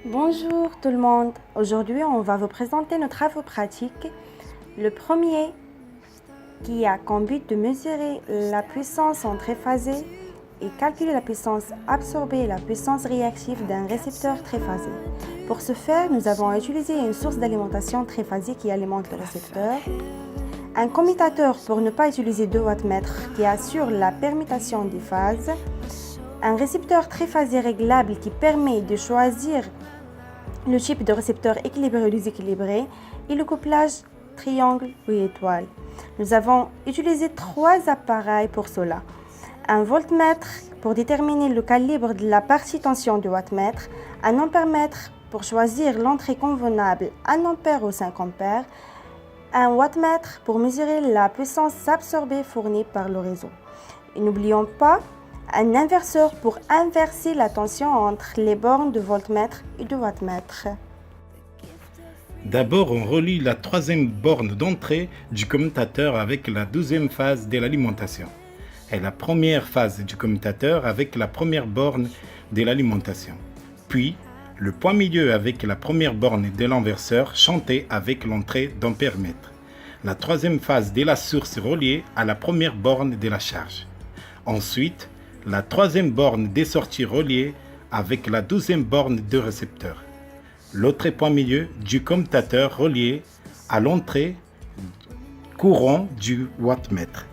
Bonjour tout le monde. Aujourd'hui, on va vous présenter nos travaux pratiques. Le premier qui a comme but de mesurer la puissance en triphasé et calculer la puissance absorbée et la puissance réactive d'un récepteur triphasé. Pour ce faire, nous avons utilisé une source d'alimentation triphasée qui alimente le récepteur, un commutateur pour ne pas utiliser deux wattmètres qui assure la permutation des phases, un récepteur triphasé réglable qui permet de choisir le type de récepteur équilibré ou déséquilibré et le couplage triangle ou étoile. Nous avons utilisé trois appareils pour cela. Un voltmètre pour déterminer le calibre de la partie tension du wattmètre, un ampèremètre pour choisir l'entrée convenable 1 ampère ou 5 ampères, un wattmètre pour mesurer la puissance absorbée fournie par le réseau. Et n'oublions pas un inverseur pour inverser la tension entre les bornes de voltmètre et de wattmètre. D'abord, on relie la troisième borne d'entrée du commutateur avec la deuxième phase de l'alimentation et la première phase du commutateur avec la première borne de l'alimentation. Puis, le point milieu avec la première borne de l'inverseur chanté avec l'entrée d'ampèremètre. La troisième phase de la source reliée à la première borne de la charge. Ensuite, la troisième borne des sorties reliée avec la deuxième borne de récepteur. L'autre point milieu du commutateur relié à l'entrée courant du wattmètre.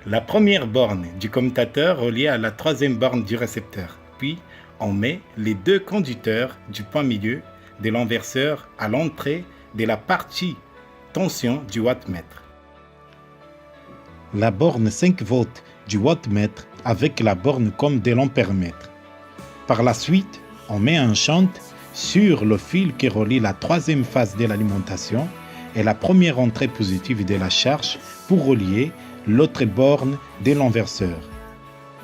La première borne du commutateur reliée à la troisième borne du récepteur. Puis, on met les deux conducteurs du point milieu de l'inverseur à l'entrée de la partie tension du wattmètre. La borne 5 volts du wattmètre avec la borne comme de l'ampèremètre. Par la suite, on met un shunt sur le fil qui relie la troisième phase de l'alimentation et la première entrée positive de la charge pour relier l'autre borne de l'inverseur.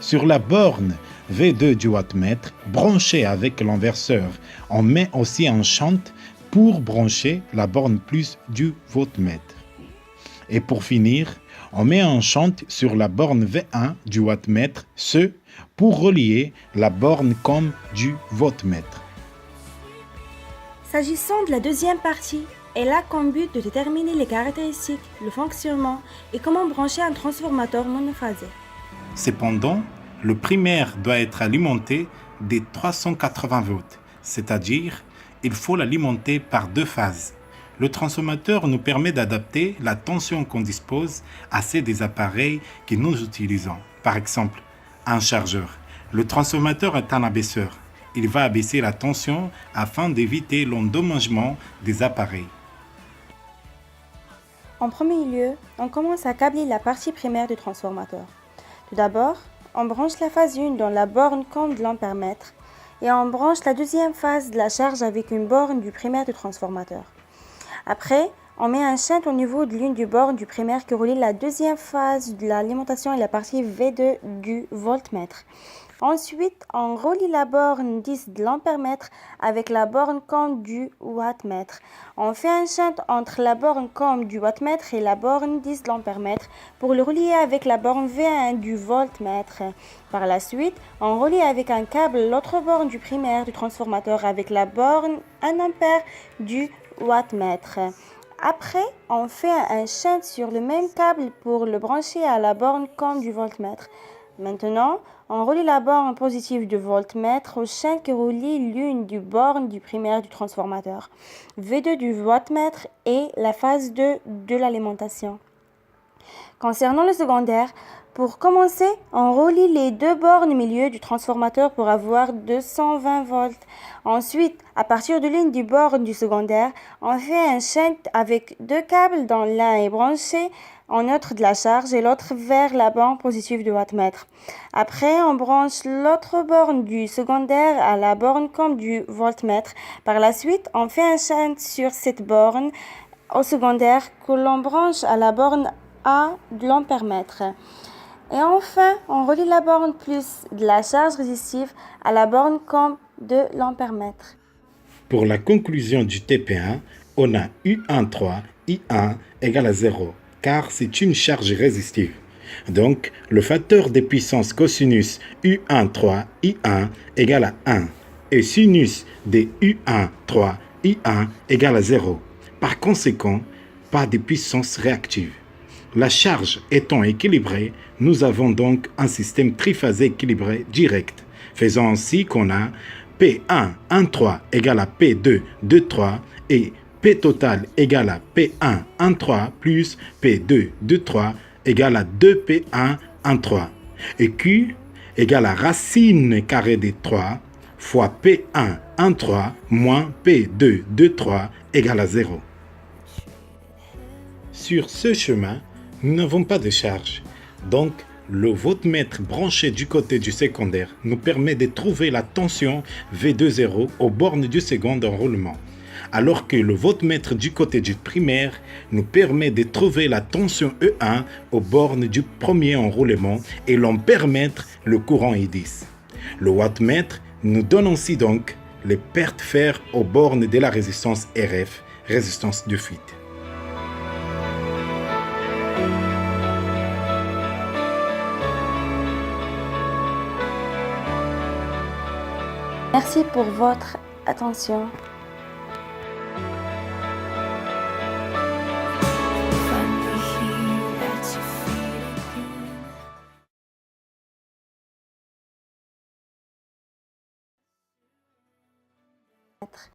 Sur la borne V2 du wattmètre, branchée avec l'inverseur, on met aussi un shunt pour brancher la borne plus du voltmètre. Et pour finir, on met un shunt sur la borne V1 du wattmètre, ce pour relier la borne comme du voltmètre. S'agissant de la deuxième partie, elle a comme but de déterminer les caractéristiques, le fonctionnement et comment brancher un transformateur monophasé. Cependant, le primaire doit être alimenté des 380 volts, c'est-à-dire il faut l'alimenter par deux phases. Le transformateur nous permet d'adapter la tension qu'on dispose à celle des appareils que nous utilisons. Par exemple, un chargeur. Le transformateur est un abaisseur. Il va abaisser la tension afin d'éviter l'endommagement des appareils. En premier lieu, on commence à câbler la partie primaire du transformateur. Tout d'abord, on branche la phase 1 dans la borne comme de l'ampèremètre et on branche la deuxième phase de la charge avec une borne du primaire du transformateur. Après, on met un shunt au niveau de l'une des bornes du primaire qui relie la deuxième phase de l'alimentation et la partie V2 du voltmètre. Ensuite, on relie la borne 10 de l'ampèremètre avec la borne com du wattmètre. On fait un shunt entre la borne com du wattmètre et la borne 10 de l'ampèremètre pour le relier avec la borne V1 du voltmètre. Par la suite, on relie avec un câble l'autre borne du primaire du transformateur avec la borne 1 ampère du wattmètre. Après, on fait un shunt sur le même câble pour le brancher à la borne com du voltmètre. Maintenant, on relie la borne positive du voltmètre au shunt qui relie l'une des bornes du primaire du transformateur, V2 du wattmètre et la phase 2 de l'alimentation. Concernant le secondaire, pour commencer, on relie les deux bornes au milieu du transformateur pour avoir 220 volts. Ensuite, à partir de l'une des bornes du secondaire, on fait un shunt avec deux câbles dont l'un est branché en neutre de la charge et l'autre vers la borne positive du wattmètre. Après, on branche l'autre borne du secondaire à la borne comme du voltmètre. Par la suite, on fait un shunt sur cette borne au secondaire que l'on branche à la borne A de l'ampèremètre. Et enfin, on relie la borne plus de la charge résistive à la borne comme de l'ampèremètre. Pour la conclusion du TP1, on a U13, I1 égale à 0, car c'est une charge résistive. Donc, le facteur de puissance cosinus U13, I1 égale à 1. et sinus de U1, 3, I1 égale à 0. Par conséquent, pas de puissance réactive. La charge étant équilibrée, nous avons donc un système triphasé équilibré direct, faisant ainsi qu'on a P1, 1, 3 égale à P2, 2, 3 et P total égale à P1, 1, 3 plus P2, 2, 3 égale à 2P1, 1, 3. Et Q égale à racine carrée de 3 fois P1, 1, 3 moins P2, 2, 3 égale à 0. Sur ce chemin, nous n'avons pas de charge. Donc, le voltmètre branché du côté du secondaire nous permet de trouver la tension V20 aux bornes du second enroulement, alors que le voltmètre du côté du primaire nous permet de trouver la tension E1 aux bornes du premier enroulement et l'on permettre le courant I10. Le wattmètre nous donne ainsi donc les pertes fer aux bornes de la résistance RF, résistance de fuite. Merci pour votre attention.